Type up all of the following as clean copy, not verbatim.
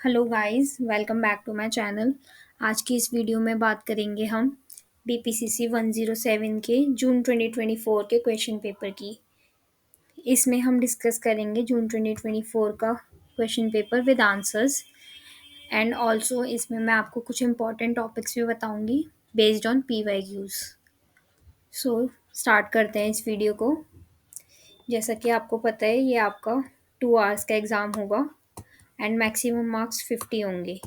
Hello guys, welcome back to my channel. आज की इस वीडियो में बात करेंगे हम बीपीसीसी 107 के जून 2024 के क्वेश्चन पेपर की। इसमें हम डिस्कस करेंगे जून 2024 का question paper with answers and also इसमें मैं आपको कुछ इंपॉर्टेंट टॉपिक्स भी बताऊंगी based on PYQs. So start करते हैं इस वीडियो को। जैसा कि आपको पता है, ये आपका 2 आवर्स का एग्ज़ाम होगा एंड मैक्सिमम मार्क्स 50 होंगे।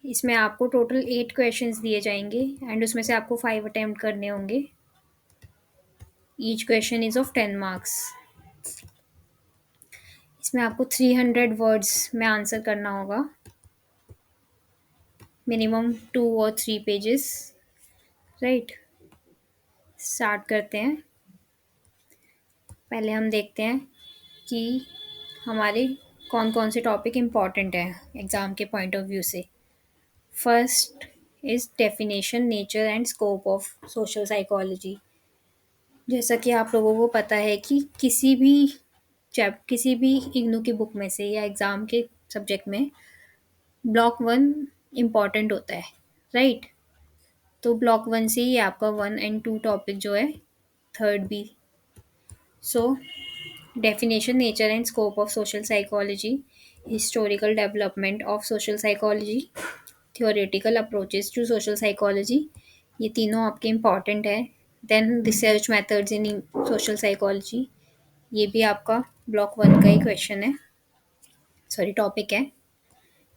इसमें आपको टोटल 8 क्वेश्चंस दिए जाएंगे एंड उसमें से आपको 5 अटेम्प्ट करने होंगे। Each question is of 10 marks. इसमें आपको 300 वर्ड्स में आंसर करना होगा, मिनिमम 2 और 3 पेजेस। राइट, स्टार्ट करते हैं। पहले हम देखते हैं कि हमारे कौन कौन से टॉपिक इम्पॉर्टेंट हैं एग्ज़ाम के पॉइंट ऑफ व्यू से। First is definition, nature and scope of social psychology. जैसा कि आप लोगों को पता है कि किसी भी इग्नू की बुक में से या एग्ज़ाम के सब्जेक्ट में ब्लॉक वन इम्पॉर्टेंट होता है। राइट, तो ब्लॉक वन से ही आपका 1 और 2 टॉपिक जो है, थर्ड भी। So definition, nature and scope of social psychology, historical development of social psychology, theoretical approaches to social psychology, ये तीनों आपके इम्पॉर्टेंट है। Then research methods in social psychology, ये भी आपका ब्लॉक वन का ही क्वेश्चन है, सॉरी टॉपिक है।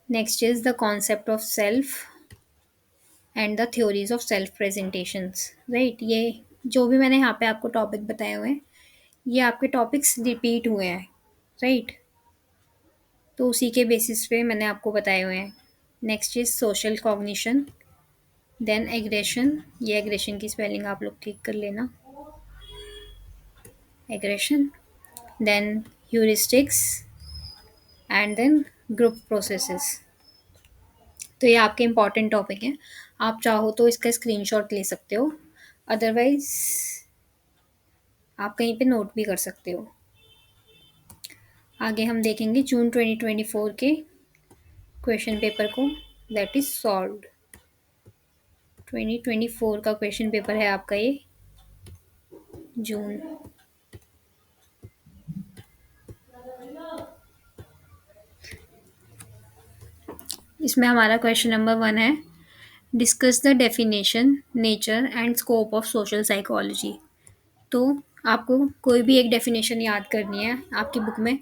Next is the concept of self and the theories of self presentations. Right, ये जो भी मैंने यहाँ पे आपको टॉपिक बताए हुए हैं, ये आपके टॉपिक्स रिपीट हुए हैं। राइट, तो उसी के बेसिस पे मैंने आपको बताए हुए हैं। Next is social cognition, then aggression. ये एग्रेशन की स्पेलिंग आप लोग ठीक कर लेना, aggression. Then heuristics and then group processes. तो ये आपके इम्पॉर्टेंट टॉपिक हैं। आप चाहो तो इसका स्क्रीनशॉट ले सकते हो, अदरवाइज आप कहीं पे नोट भी कर सकते हो। आगे हम देखेंगे जून 2024 के क्वेश्चन पेपर को, दैट इज सॉल्व्ड। 2024 का क्वेश्चन पेपर है आपका ये, जून। इसमें हमारा क्वेश्चन नंबर 1 है, discuss the definition, nature and scope of social psychology. तो आपको कोई भी एक डेफिनेशन याद करनी है। आपकी बुक में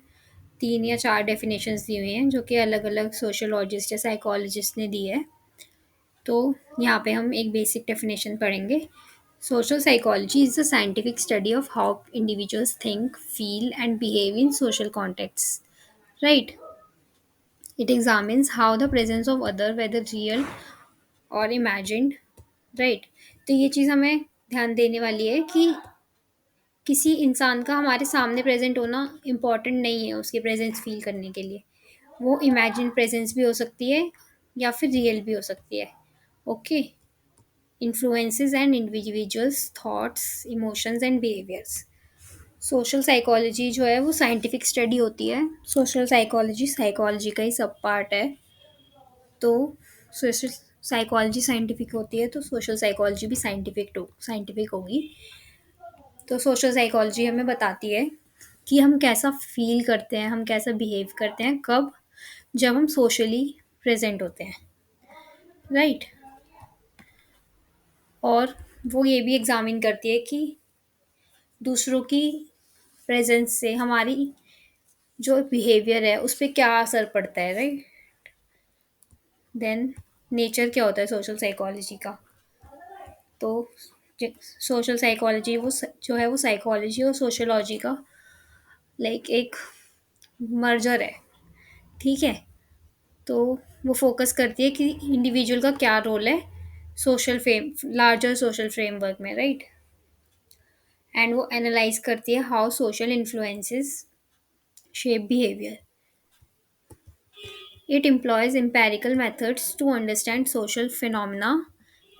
3 या 4 डेफिनेशंस दी हुई हैं जो कि अलग अलग सोशोलॉजिस्ट या साइकोलॉजिस्ट ने दी है। तो यहाँ पे हम एक बेसिक डेफिनेशन पढ़ेंगे। Social psychology is the scientific study of how individuals think, feel and behave in social contexts. Right, it examines how the presence of other, whether real or imagined. Right, तो ये चीज़ हमें ध्यान देने वाली है कि किसी इंसान का हमारे सामने प्रेजेंट होना इम्पॉर्टेंट नहीं है उसकी प्रेजेंस फील करने के लिए। वो इमेजिन प्रेजेंस भी हो सकती है या फिर रियल भी हो सकती है। Okay, influences and individuals thoughts, emotions and behaviours. Social psychology जो है वो साइंटिफिक स्टडी होती है। सोशल साइकोलॉजी साइकोलॉजी का ही सब पार्ट है। तो सोशल साइकोलॉजी साइंटिफिक होती है तो सोशल साइकोलॉजी भी साइंटिफिक होगी। तो सोशल साइकोलॉजी हमें बताती है कि हम कैसा फील करते हैं, हम कैसा बिहेव करते हैं, कब, जब हम सोशली प्रेजेंट होते हैं। राइट, और वो ये भी एग्जामिन करती है कि दूसरों की प्रेजेंस से हमारी जो बिहेवियर है उस पर क्या असर पड़ता है। राइट, देन नेचर क्या होता है सोशल साइकोलॉजी का। तो सोशल साइकोलॉजी जो है वो साइकोलॉजी और सोशोलॉजी का लाइक एक मर्जर है। ठीक है, तो वो फोकस करती है कि इंडिविजुअल का क्या रोल है social frame, larger social framework में। राइट, एंड वो एनालाइज करती है how social influences shape behaviour. It employs empirical methods to understand social phenomena,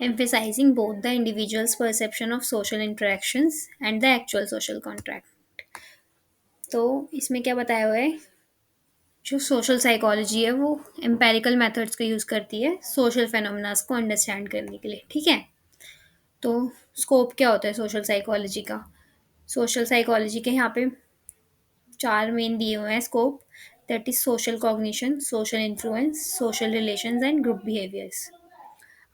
emphasizing both the individual's perception of social interactions and the actual social contract। तो इसमें क्या बताया हुआ है, जो सोशल साइकोलॉजी है वो एम्पेरिकल मेथड्स का यूज़ करती है सोशल फेनोमेनास को अंडरस्टैंड करने के लिए, ठीक है। तो स्कोप क्या होता है सोशल साइकोलॉजी का? सोशल साइकोलॉजी के यहाँ पे चार मेन दिए हुए हैं scope. That is social cognition, social influence, social relations and group behaviours.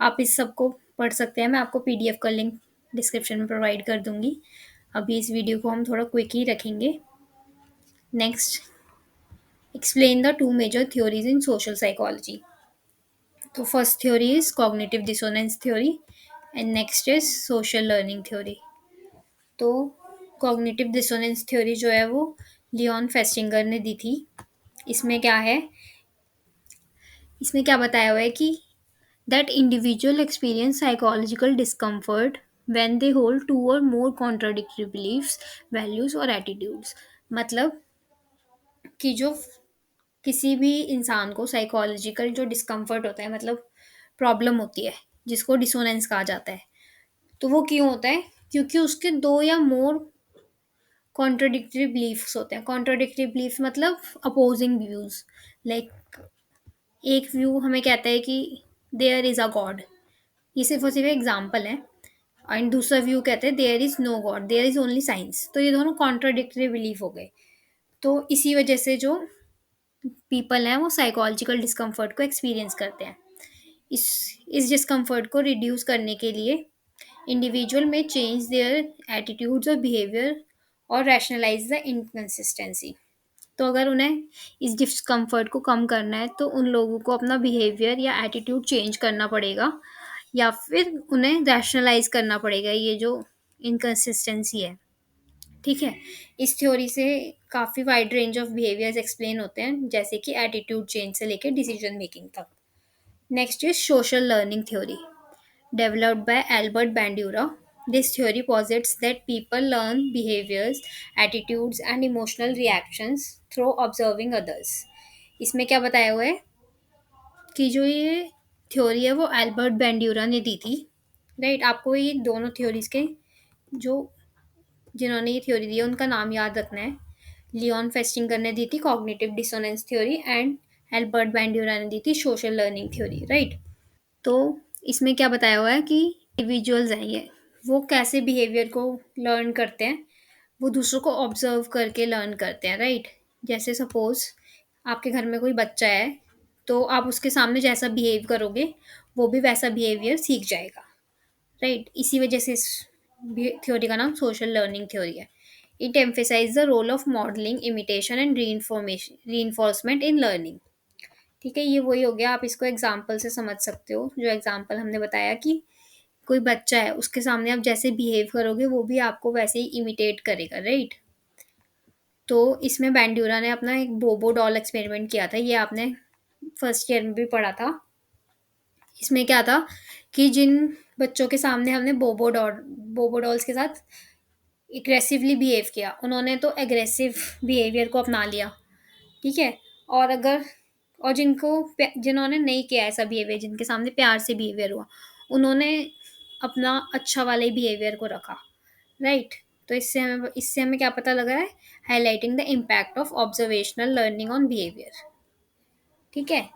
आप इस सब को पढ़ सकते हैं, मैं आपको पीडीएफ का लिंक डिस्क्रिप्शन में प्रोवाइड कर दूंगी। अभी इस वीडियो को हम थोड़ा क्विक ही रखेंगे। Next, explain the two major theories in social psychology. तो first theory is cognitive dissonance theory and next is social learning theory. तो कॉग्निटिव डिसोनेंस थ्योरी जो है वो लियोन फेस्टिंगर ने दी थी। इसमें क्या है, इसमें क्या बताया हुआ है कि that individual experience psychological discomfort when they hold two or more contradictory beliefs, values और एटीट्यूड्स। मतलब कि जो किसी भी इंसान को साइकोलॉजिकल जो डिस्कम्फर्ट होता है, मतलब प्रॉब्लम होती है जिसको डिसोनेंस कहा जाता है, तो वो क्यों होता है? क्योंकि उसके दो या मोर कॉन्ट्राडिक्टरी बिलीफ्स होते हैं। कॉन्ट्राडिक्टरी बिलीफ मतलब अपोजिंग व्यूज। लाइक एक व्यू हमें कहता है कि देयर इज अ गॉड, ये सिर्फ और सिर्फ एग्जाम्पल है। एंड दूसरा व्यू कहते हैं there is no God, there is only science. तो ये दोनों कॉन्ट्राडिक्टरी बिलीफ हो गए। तो इसी वजह से जो पीपल हैं वो साइकोलॉजिकल डिस्कम्फर्ट को एक्सपीरियंस करते हैं। इस इस डिस्कम्फर्ट को रिड्यूस करने के लिए इंडिविजुअल में चेंज देयर एटीट्यूड्स और बिहेवियर और रैशनलाइज द इनकन्सिस्टेंसी। तो अगर उन्हें इस डिस्कम्फर्ट को कम करना है तो उन लोगों को अपना बिहेवियर या एटीट्यूड चेंज करना पड़ेगा, या फिर उन्हें रैशनलाइज करना पड़ेगा ये जो इनकन्सिस्टेंसी है, ठीक है। इस थ्योरी से काफ़ी wide range of behaviours explain होते हैं, जैसे कि एटीट्यूड चेंज से लेकर डिसीजन मेकिंग तक। Next is social learning theory developed by Albert Bandura. This theory posits that people learn behaviors, attitudes, and emotional reactions through observing others. इसमें क्या बताया हुआ है कि जो ये थ्योरी है वो एल्बर्ट बैंड्यूरा ने दी थी, राइट। आपको ये दोनों थ्योरीज के जो जिन्होंने ये थ्योरी दी है उनका नाम याद रखना है। लियोन फेस्टिंगर ने दी थी cognitive dissonance theory and Albert Bandura ने दी थी सोशल लर्निंग थ्योरी, राइट। तो इसमें क्या बताया हुआ है कि इंडिविजुअल्स हैं ये, वो कैसे बिहेवियर को लर्न करते हैं, वो दूसरों को ऑब्जर्व करके लर्न करते हैं, राइट। जैसे सपोज आपके घर में कोई बच्चा है, तो आप उसके सामने जैसा बिहेव करोगे वो भी वैसा बिहेवियर सीख जाएगा, राइट। इसी वजह से इस थ्योरी का नाम सोशल लर्निंग थ्योरी है। It emphasize the role of modelling, imitation and re in learning, ठीक है। ये वही हो गया, आप इसको एग्जाम्पल से समझ सकते हो। जो एग्जाम्पल हमने बताया कि कोई बच्चा है, उसके सामने आप जैसे बिहेव करोगे वो भी आपको वैसे ही इमिटेट करेगा, राइट। तो इसमें बैंड्यूरा ने अपना एक बोबो डॉल एक्सपेरिमेंट किया था, ये आपने फर्स्ट ईयर में भी पढ़ा था। इसमें क्या था कि जिन बच्चों के सामने हमने बोबो डॉल्स के साथ एग्रेसिवली बिहेव किया, उन्होंने तो एग्रेसिव बिहेवियर को अपना लिया, ठीक है। और अगर और जिन्होंने नहीं किया ऐसा बिहेवियर, जिनके सामने प्यार से बिहेवियर हुआ, उन्होंने अपना अच्छा वाले बिहेवियर को रखा, राइट। तो इससे हमें क्या पता लग रहा है? Highlighting the impact of observational learning on behaviour, ठीक है।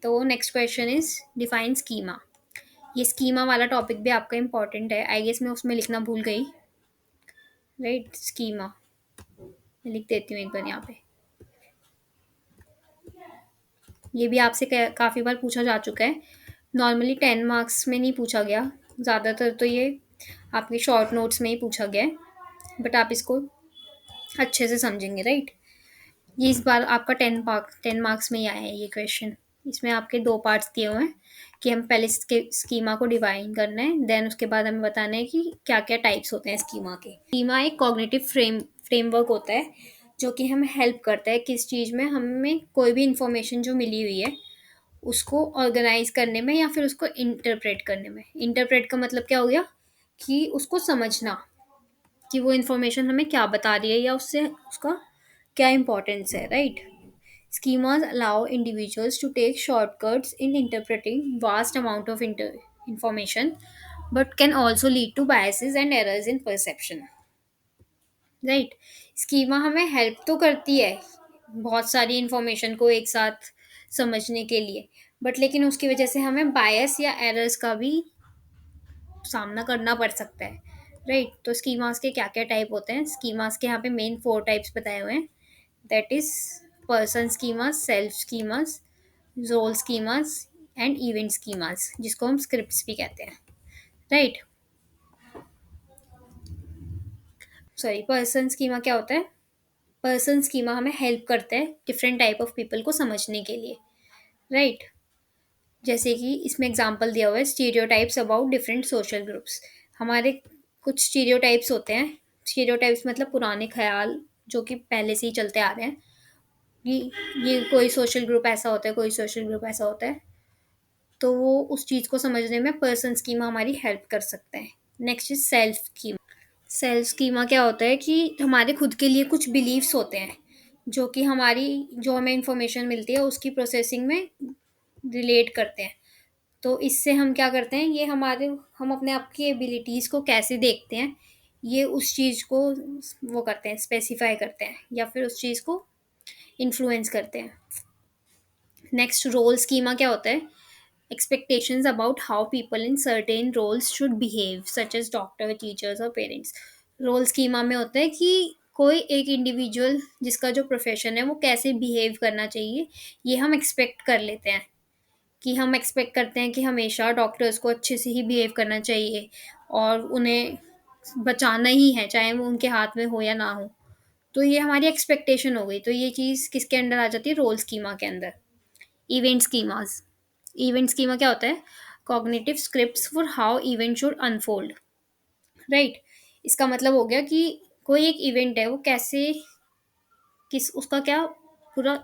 तो next question is define schema. ये स्कीमा वाला टॉपिक भी आपका इंपॉर्टेंट है, आई गेस मैं उसमें लिखना भूल गई, राइट। स्कीमा मैं लिख देती हूँ एक बार यहाँ पे। ये भी आपसे काफ़ी बार पूछा जा चुका है। नॉर्मली 10 मार्क्स में नहीं पूछा गया, ज़्यादातर तो ये आपके शॉर्ट नोट्स में ही पूछा गया है, बट आप इसको अच्छे से समझेंगे, राइट। ये इस बार आपका 10 मार्क्स में ही आया है ये क्वेश्चन। इसमें आपके दो पार्ट्स दिए हुए हैं कि हम पहले स्कीमा को डिवाइन करना है, देन उसके बाद हमें बताना है कि क्या क्या टाइप्स होते हैं स्कीमा के। स्कीमा एक कॉग्निटिव फ्रेमवर्क होता है जो कि हमें हेल्प करता है किस चीज़ में, हमें कोई भी इंफॉर्मेशन जो मिली हुई है उसको ऑर्गेनाइज करने में या फिर उसको इंटरप्रेट करने में। इंटरप्रेट का मतलब क्या हो गया कि उसको समझना कि वो इन्फॉर्मेशन हमें क्या बता रही है या उससे उसका क्या इम्पोर्टेंस है, right. Schemas allow individuals to take shortcuts in interpreting vast amount of information, but can also lead to biases and errors in perception, right. Schema हमें हेल्प तो करती है बहुत सारी इन्फॉर्मेशन को एक साथ समझने के लिए। बट लेकिन उसकी वजह से हमें बायस या एरर्स का भी सामना करना पड़ सकता है, राइट? तो स्कीमास के क्या क्या टाइप होते हैं? स्कीमास के यहाँ पे मेन 4 टाइप्स बताए हुए हैं। That is person schemas, self schemas, role schemas and event schemas, जिसको हम स्क्रिप्ट्स भी कहते हैं, राइट? सॉरी, पर्सन स्कीमा क्या होता है? पर्सन स्कीमा हमें हेल्प करता है डिफरेंट टाइप ऑफ पीपल को समझने के लिए, राइट? जैसे कि इसमें एग्जांपल दिया हुआ है, stereotypes about different social groups. हमारे कुछ स्टीरियोटाइप्स होते हैं। स्टीरियोटाइप्स मतलब पुराने ख्याल जो कि पहले से ही चलते आ रहे हैं कि ये कोई सोशल ग्रुप ऐसा होता है, कोई सोशल ग्रुप ऐसा होता है। तो वो उस चीज़ को समझने में पर्सन स्कीमा हमारी हेल्प कर सकता है। Next is self schema. Self schema क्या होता है कि हमारे खुद के लिए कुछ बिलीव्स होते हैं जो कि हमारी जो हमें इंफॉर्मेशन मिलती है उसकी प्रोसेसिंग में रिलेट करते हैं। तो इससे हम क्या करते हैं, ये हमारे हम अपने आप की एबिलिटीज़ को कैसे देखते हैं, ये उस चीज़ को वो करते हैं, स्पेसिफाई करते हैं या फिर उस चीज़ को इन्फ्लुएंस करते हैं। नेक्स्ट, रोल स्कीमा क्या होता है? Expectations about how people in certain roles should behave, such as doctor, teachers और पेरेंट्स। रोल स्कीमा में होता है कि कोई एक इंडिविजुअल जिसका जो प्रोफेशन है वो कैसे बिहेव करना चाहिए, ये हम एक्सपेक्ट कर लेते हैं। कि हम एक्सपेक्ट करते हैं कि हमेशा डॉक्टर्स को अच्छे से ही बिहेव करना चाहिए और उन्हें बचाना ही है, चाहे वो उनके हाथ में हो या ना हो। तो ये हमारी एक्सपेक्टेशन हो गई। तो ये चीज़ किसके अंडर आ जाती है? रोल स्कीमा के अंदर। Event schemas. इवेंट स्कीमा क्या होता है? Cognitive scripts for how event should unfold, right? इसका मतलब हो गया कि कोई एक इवेंट है वो कैसे, किस उसका क्या पूरा,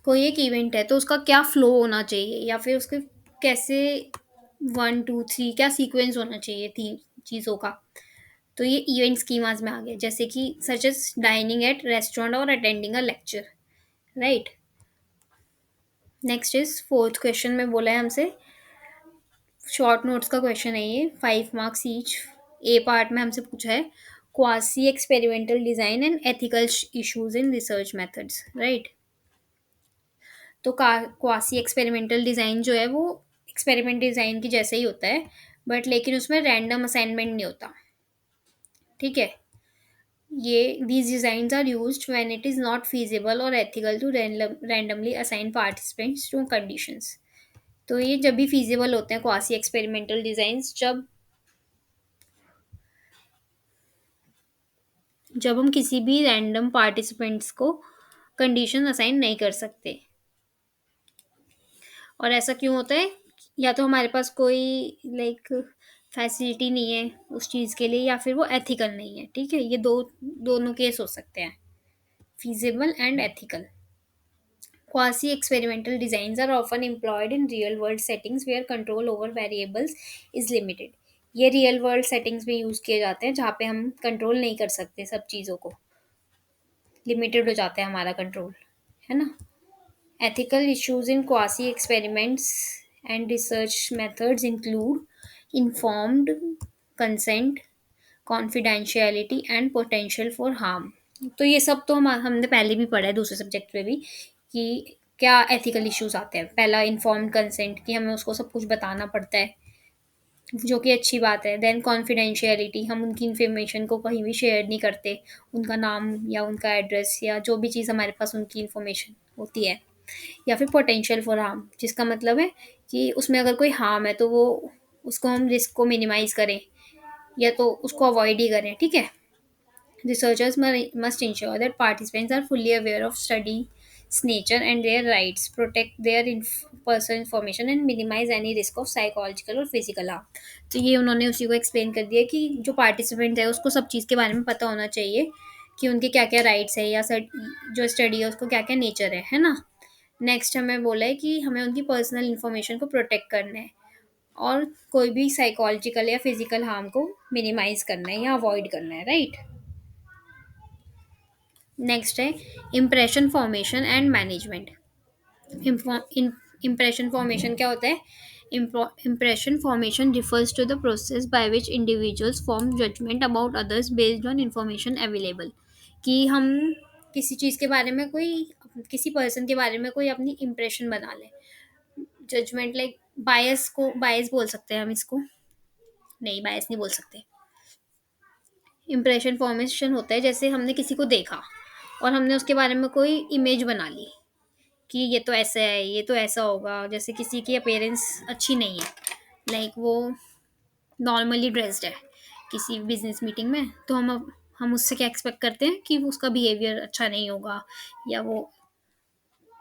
कोई एक इवेंट है तो उसका क्या फ्लो होना चाहिए या फिर उसके कैसे 1 2 3 क्या सीक्वेंस होना चाहिए थी चीज़ों का। तो ये इवेंट स्कीमास में आ गया, जैसे कि such as dining at restaurant और attending a lecture, right? Next is fourth question में बोला है हमसे, शॉर्ट नोट्स का क्वेश्चन है ये, 5 मार्क्स ईच। ए पार्ट में हमसे पूछा है quasi experimental design and ethical issues in research methods, right? तो क्वासी एक्सपेरिमेंटल डिज़ाइन जो है वो एक्सपेरिमेंट डिज़ाइन की जैसे ही होता है, बट लेकिन उसमें रैंडम असाइनमेंट नहीं होता, ठीक है? ये these designs are used when it is not feasible और ethical to randomly assign participants to conditions. तो ये जब भी फीजिबल होते हैं क्वासी एक्सपेरिमेंटल डिज़ाइंस, जब जब हम किसी भी रैंडम पार्टिसिपेंट्स को कंडीशन असाइन नहीं कर सकते। और ऐसा क्यों होता है? या तो हमारे पास कोई लाइक फैसिलिटी नहीं है उस चीज़ के लिए, या फिर वो एथिकल नहीं है, ठीक है? ये दोनों केस हो सकते हैं, feasible and ethical. Quasi experimental designs are often employed in real world settings where control over variables is limited. ये रियल वर्ल्ड सेटिंग्स में यूज़ किए जाते हैं जहाँ पे हम कंट्रोल नहीं कर सकते, सब चीज़ों को लिमिटेड हो जाता है हमारा कंट्रोल, है ना? Ethical issues in quasi experiments and research methods include informed consent, confidentiality and potential for harm. तो ये सब तो हमने पहले भी पढ़ा है दूसरे सब्जेक्ट में भी कि क्या एथिकल इश्यूज आते हैं। पहला इन्फॉर्म्ड कंसेंट, कि हमें उसको सब कुछ बताना पड़ता है, जो कि अच्छी बात है। देन कॉन्फिडेंशियलिटी, हम उनकी इन्फॉर्मेशन को कहीं भी शेयर नहीं करते, उनका नाम या उनका एड्रेस या जो भी चीज़ हमारे पास उनकी इन्फॉर्मेशन होती है। या फिर पोटेंशियल फॉर हार्म, जिसका मतलब है कि उसमें अगर कोई हार्म है तो वो उसको हम रिस्क को मिनिमाइज करें या तो उसको अवॉइड ही करें, ठीक है? Researchers must ensure that participants are fully aware of study's nature and their rights, protect their personal information and minimize any risk of psychological or physical harm. तो ये उन्होंने उसी को एक्सप्लेन कर दिया कि जो पार्टिसिपेंट है उसको सब चीज़ के बारे में पता होना चाहिए कि उनके क्या क्या राइट्स है या जो स्टडी है उसको क्या क्या नेचर है ना? नेक्स्ट हमें बोला है कि हमें उनकी पर्सनल इन्फॉर्मेशन को प्रोटेक्ट करना है और कोई भी साइकोलॉजिकल या फिजिकल हार्म को मिनिमाइज करना है या अवॉइड करना है, राइट? नेक्स्ट है impression formation and management. Impression formation क्या होता है? Impression formation refers to the process by which individuals form judgment about others based on information available. कि हम किसी चीज़ के बारे में कोई किसी पर्सन के बारे में कोई अपनी इम्प्रेशन बना लें। जजमेंट लाइक बायस बोल सकते हैं हम इसको। नहीं, बायस नहीं बोल सकते। इम्प्रेशन फॉर्मेशन होता है जैसे हमने किसी को देखा और हमने उसके बारे में कोई इमेज बना ली कि ये तो ऐसा है, ये तो ऐसा होगा। जैसे किसी की अपीयरेंस अच्छी नहीं है, लाइक वो नॉर्मली ड्रेस्ड है किसी बिजनेस मीटिंग में, तो हम उससे क्या एक्सपेक्ट करते हैं कि वो उसका बिहेवियर अच्छा नहीं होगा या वो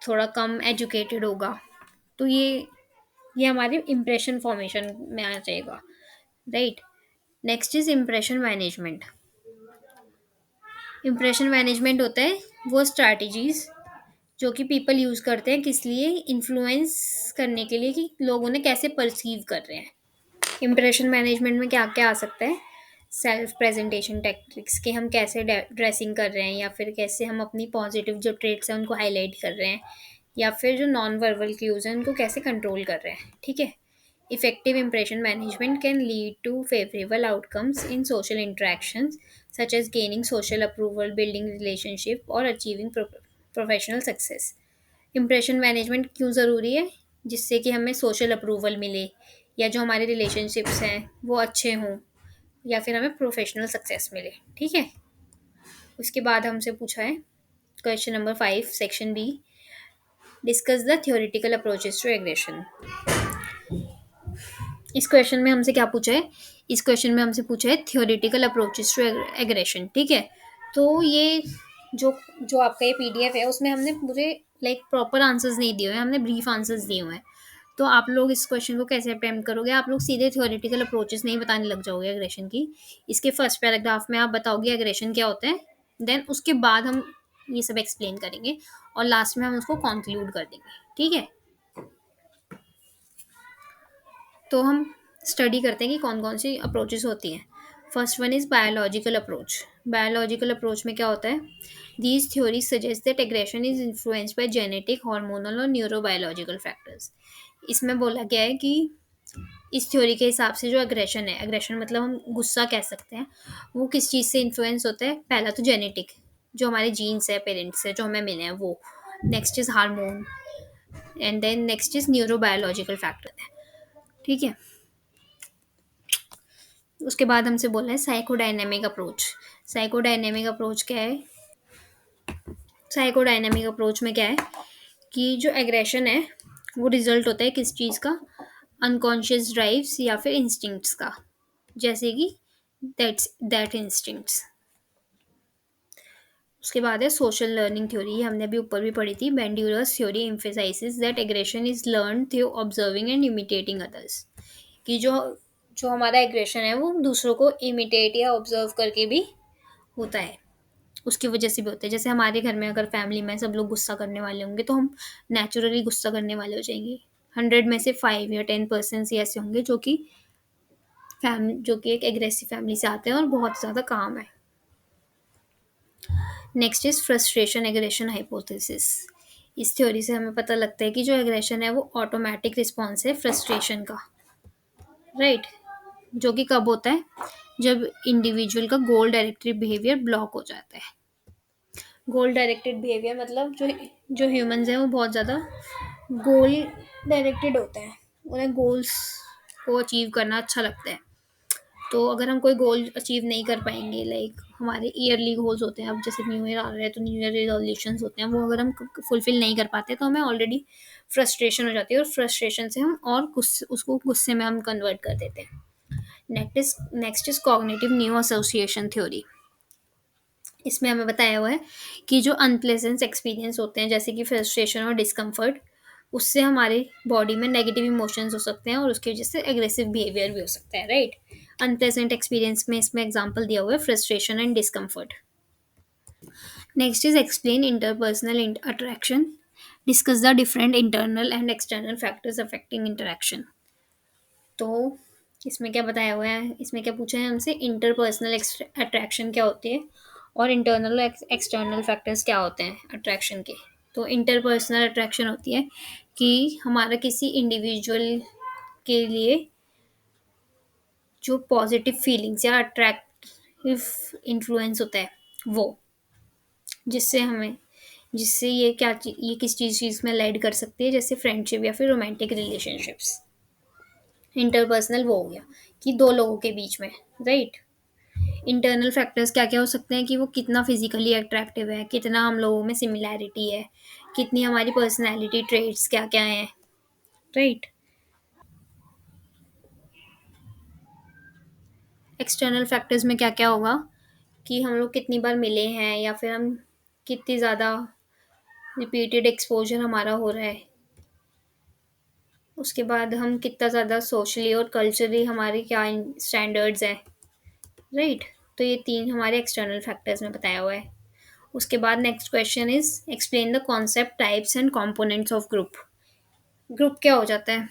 थोड़ा कम एजुकेटेड होगा। तो ये हमारे इम्प्रेशन फॉर्मेशन में आ जाएगा, right. Next is impression management. Impression management होता है वो स्ट्रैटेजीज जो कि पीपल यूज़ करते हैं किस लिए, इन्फ्लुएंस करने के लिए कि लोग उन्हें कैसे परसीव कर रहे हैं। इम्प्रेशन मैनेजमेंट में क्या क्या आ सकता है, सेल्फ प्रेजेंटेशन टेक्निक्स कि हम कैसे ड्रेसिंग कर रहे हैं या फिर कैसे हम अपनी पॉजिटिव जो ट्रेट्स हैं उनको हाईलाइट कर रहे हैं, या फिर जो नॉन वर्बल क्यूज़ हैं उनको कैसे कंट्रोल कर रहे हैं, ठीक है। Effective impression management can lead to favourable outcomes in social interactions such as gaining social approval, building relationship और achieving professional success. Impression management क्यों ज़रूरी है, जिससे कि हमें सोशल अप्रूवल मिले या जो हमारे रिलेशनशिप्स हैं वो अच्छे हों या फिर हमें प्रोफेशनल सक्सेस मिले, ठीक है। उसके बाद हमसे पूछा है question number 5 section B, discuss the theoretical approaches to aggression. इस क्वेश्चन में हमसे क्या पूछा है, इस क्वेश्चन में हमसे पूछा है थ्योरेटिकल अप्रोचेस टू एग्रेशन, ठीक है। तो ये जो जो आपका ये पीडीएफ है उसमें हमने पूरे लाइक प्रॉपर आंसर्स नहीं दिए हुए हैं, हमने ब्रीफ आंसर्स दिए हुए हैं। तो आप लोग इस क्वेश्चन को कैसे अटेम्प्ट करोगे, आप लोग सीधे थ्योरेटिकल अप्रोचेस नहीं बताने लग जाओगे एग्रेशन की। इसके फर्स्ट पैराग्राफ में आप बताओगे एग्रेशन क्या होता है, देन उसके बाद हम ये सब एक्सप्लेन करेंगे और लास्ट में हम उसको कंक्लूड कर देंगे, ठीक है। तो हम स्टडी करते हैं कि कौन कौन सी अप्रोचेस होती हैं। First one is biological approach. Biological approach में क्या होता है, these theory suggest that aggression is influenced by genetic, hormonal और न्यूरोबायोलॉजिकल फैक्टर्स। इसमें बोला गया है कि इस थ्योरी के हिसाब से जो एग्रेशन है, एग्रेशन मतलब हम गुस्सा कह सकते हैं, वो किस चीज़ से इन्फ्लुएंस होता है। पहला तो जेनेटिक, जो हमारे जीन्स है पेरेंट्स से जो हमें मिले हैं वो। Next is hormone and then next is neurobiological factor है, ठीक है। उसके बाद हमसे बोला है साइकोडायनेमिक अप्रोच। साइकोडायनेमिक अप्रोच क्या है, साइकोडायनेमिक अप्रोच में क्या है कि जो एग्रेशन है वो रिजल्ट होता है किस चीज़ का, अनकॉन्शियस ड्राइव्स या फिर इंस्टिंक्ट्स का, जैसे कि दैट इंस्टिंक्ट्स। उसके बाद है सोशल लर्निंग थ्योरी, हमने अभी ऊपर भी पढ़ी थी। Bandura's theory emphasises that aggression is learn through observing and imitating others, कि जो जो हमारा एग्रेशन है वो दूसरों को इमिटेट या ऑब्जर्व करके भी होता है, उसकी वजह से भी होता है। जैसे हमारे घर में अगर फैमिली में सब लोग गुस्सा करने वाले होंगे तो हम नेचुरली गुस्सा करने वाले हो जाएंगे। 100 में से 5 या 10% ही ऐसे होंगे जो कि एक एग्रेसिव फैमिली से आते हैं और बहुत ज़्यादा काम है। Next is frustration aggression hypothesis. इस थ्योरी से हमें पता लगता है कि जो एग्रेशन है वो ऑटोमेटिक रिस्पॉन्स है फ्रस्ट्रेशन का, राइट। जो कि कब होता है, जब इंडिविजुअल का गोल डायरेक्टेड बिहेवियर ब्लॉक हो जाता है। गोल डायरेक्टेड बिहेवियर मतलब जो जो ह्यूमंस हैं वो बहुत ज़्यादा गोल डायरेक्टेड होते हैं, उन्हें गोल्स को अचीव करना अच्छा लगता है। तो अगर हम कोई गोल अचीव नहीं कर पाएंगे, लाइक हमारे ईयरली गोल्स होते हैं, अब जैसे न्यू ईयर आ रहा है तो न्यू ईयर रेजोल्यूशंस होते हैं, वो अगर हम फुलफिल नहीं कर पाते तो हमें ऑलरेडी फ्रस्ट्रेशन हो जाती है और फ्रस्ट्रेशन से हम और उसको गुस्से में हम कन्वर्ट कर देते हैं। Next is cognitive new association theory. इसमें हमें बताया हुआ है कि जो अनप्लेजेंट एक्सपीरियंस होते हैं जैसे कि फ्रस्ट्रेशन और डिस्कम्फर्ट, उससे हमारे बॉडी में नेगेटिव इमोशंस हो सकते हैं और उसकी वजह से एग्रेसिव बिहेवियर भी हो सकता है, राइट। अनप्लेजेंट एक्सपीरियंस में इसमें एग्जांपल दिया हुआ है frustration and discomfort. Next is explain interpersonal attraction, discuss the different internal and external factors affecting interaction. तो इसमें क्या बताया हुआ है, इसमें क्या पूछा है हमसे, इंटरपर्सनल अट्रैक्शन क्या होती है और इंटरनल एक्सटर्नल फैक्टर्स क्या होते हैं अट्रैक्शन के। तो इंटरपर्सनल अट्रैक्शन होती है कि हमारा किसी इंडिविजुअल के लिए जो पॉजिटिव फीलिंग्स या अट्रैक्टिव इन्फ्लुएंस होता है वो, जिससे हमें जिससे ये किस चीज़ में लाइड कर सकती है, जैसे फ्रेंडशिप या फिर रोमांटिक रिलेशनशिप्स। इंटरपर्सनल वो हो गया कि दो लोगों के बीच में, राइट। इंटरनल फैक्टर्स क्या क्या हो सकते हैं कि वो कितना फिजिकली अट्रैक्टिव है, कितना हम लोगों में सिमिलैरिटी है, कितनी हमारी पर्सनैलिटी ट्रेट्स क्या क्या हैं, राइट। एक्सटर्नल फैक्टर्स में क्या क्या होगा कि हम लोग कितनी बार मिले हैं, या फिर हम कितनी ज़्यादा रिपीटेड एक्सपोजर हमारा हो रहा है, उसके बाद हम कितना ज़्यादा सोशली और कल्चरली हमारे क्या स्टैंडर्ड्स हैं, राइट। तो ये तीन हमारे एक्सटर्नल फैक्टर्स में बताया हुआ है। उसके बाद next question is explain the concept types and components of group. Group क्या हो जाता है,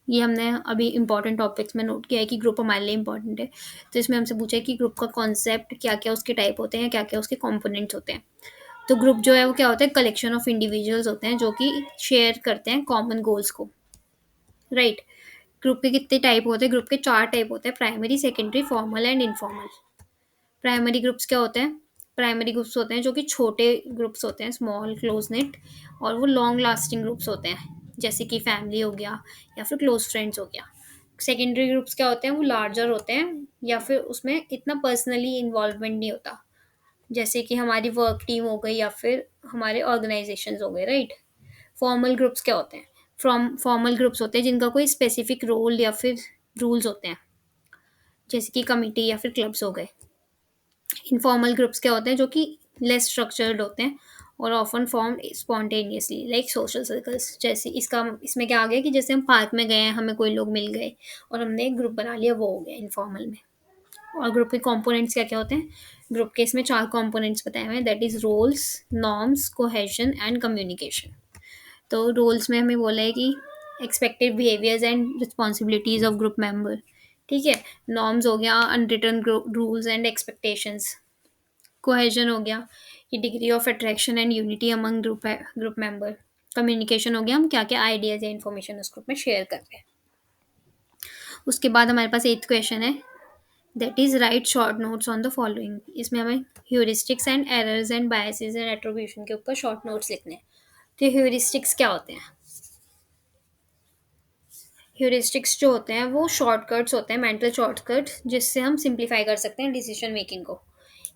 ये हमने अभी इंपॉर्टेंट टॉपिक्स में नोट किया है कि ग्रुप हमारे लिए इंपॉर्टेंट है। तो इसमें हमसे पूछा है कि ग्रुप का कॉन्सेप्ट क्या क्या उसके टाइप होते हैं, क्या क्या उसके कंपोनेंट्स होते हैं। तो ग्रुप जो है वो क्या होता है, कलेक्शन ऑफ इंडिविजुअल्स होते हैं जो कि शेयर करते हैं कॉमन गोल्स को, राइट। ग्रुप के कितने टाइप होते हैं, ग्रुप के चार टाइप होते हैं, primary, secondary, formal and informal. Primary groups क्या होते हैं, प्राइमरी ग्रुप्स होते हैं जो कि छोटे ग्रुप्स होते हैं, स्मॉल क्लोज नेट, और वो लॉन्ग लास्टिंग ग्रुप्स होते हैं, जैसे कि फैमिली हो गया या फिर क्लोज फ्रेंड्स हो गया। सेकेंडरी ग्रुप्स क्या होते हैं, वो लार्जर होते हैं या फिर उसमें इतना पर्सनली इन्वॉल्वमेंट नहीं होता, जैसे कि हमारी वर्क टीम हो गई या फिर हमारे ऑर्गेनाइजेशन हो गए, राइट। फॉर्मल ग्रुप्स क्या होते हैं, फ्रॉम फॉर्मल ग्रुप्स होते हैं जिनका कोई स्पेसिफिक रोल या फिर रूल्स होते हैं, जैसे कि कमिटी या फिर क्लब्स हो गए। इनफॉर्मल ग्रुप्स क्या होते हैं जो कि लेस स्ट्रक्चर्ड होते हैं और often form spontaneously like social circles. जैसे इसका इसमें क्या आ गया कि जैसे हम पार्क में गए हैं, हमें कोई लोग मिल गए और हमने एक ग्रुप बना लिया, वो हो गया इनफॉर्मल में। और ग्रुप के कंपोनेंट्स क्या क्या होते हैं, ग्रुप के इसमें चार कंपोनेंट्स बताए हुए हैं, that is roles, norms, cohesion and communication. तो रोल्स में हमें बोला है कि expected behaviours and responsibilities of group member, ठीक है। नॉर्म्स हो गया unwritten rules and expectations. Cohesion हो गया कि degree of attraction and unity among group member. Communication हो गया हम क्या क्या आइडियाज या इन्फॉर्मेशन उस ग्रुप में शेयर कर रहे हैं। उसके बाद हमारे पास एथ क्वेश्चन है, that is right short notes on the following. इसमें हमें heuristics and errors and biases and attribution के ऊपर शॉर्ट नोट्स लिखने हैं। तो ह्यूरिस्टिक्स क्या होते हैं, ह्यूरिस्टिक्स जो होते हैं वो शॉर्टकट्स होते हैं, मेंटल शॉर्टकट्स, जिससे हम सिंप्लीफाई कर सकते हैं डिसीजन मेकिंग को।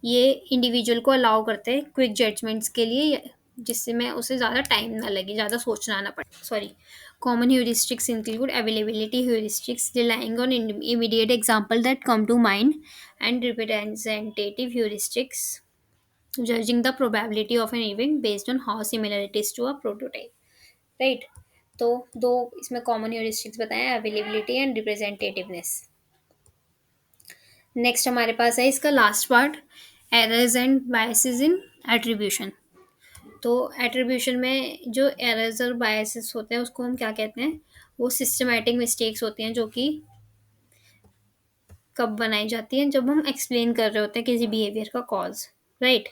ये इंडिविजुअल को अलाउ करते हैं क्विक जजमेंट्स के लिए, जिससे में उसे ज़्यादा टाइम ना लगे, ज़्यादा सोचना ना पड़े, sorry. Common heuristics include availability heuristics relying on immediate example that come to mind, and representative heuristics judging the probability of an event based on how similar it is to a prototype, right. तो दो इसमें common heuristics बताएं, availability and representativeness. Next हमारे पास है इसका last part, errors and biases in attribution. तो attribution में जो एरर्स और बायसेस होते हैं उसको हम क्या कहते हैं, वो सिस्टमैटिक मिस्टेक्स होती हैं जो कि कब बनाई जाती हैं, जब हम एक्सप्लेन कर रहे होते हैं किसी बिहेवियर का cause, right.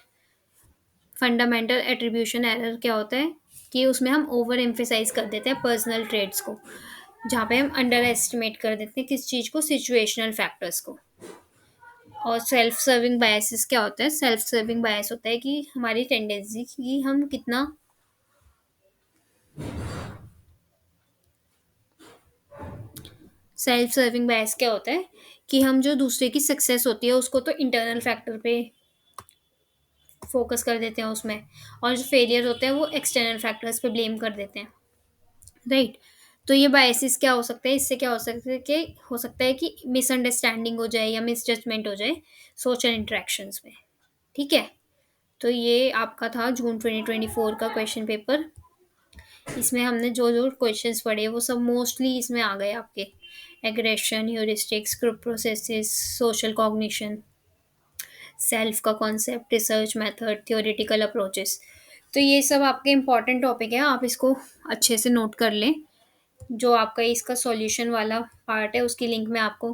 Fundamental attribution error क्या होता है कि उसमें हम ओवर एम्फेसाइज कर देते हैं पर्सनल ट्रेड्स को, जहाँ पे हम अंडर एस्टिमेट कर देते हैं किस चीज़ को, सिचुएशनल फैक्टर्स को। और सेल्फ सर्विंग बायसेस क्या होता है, सेल्फ सर्विंग बायस होता है कि हमारी टेंडेंसी कि हम कितना, सेल्फ सर्विंग बायस क्या होता है कि हम जो दूसरे की सक्सेस होती है उसको तो इंटरनल फैक्टर पे फोकस कर देते हैं उसमें, और जो फेलियर होते हैं वो एक्सटर्नल फैक्टर्स पे ब्लेम कर देते हैं, राइट। तो ये बायसेस क्या हो सकता है, इससे क्या हो सकता है कि मिसअंडरस्टैंडिंग हो जाए या मिसजजमेंट हो जाए सोशल इंटरेक्शंस में, ठीक है। तो ये आपका था जून 2024 का क्वेश्चन पेपर। इसमें हमने जो जो क्वेश्चंस पढ़े वो सब मोस्टली इसमें आ गए आपके, aggression, heuristics, group processes, social cognition, self का concept, research method, theoretical approaches. तो ये सब आपके इंपॉर्टेंट टॉपिक है, आप इसको अच्छे से नोट कर लें। जो आपका इसका सॉल्यूशन वाला पार्ट है उसकी लिंक मैं आपको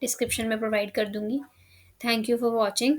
डिस्क्रिप्शन में प्रोवाइड कर दूंगी। Thank you for watching.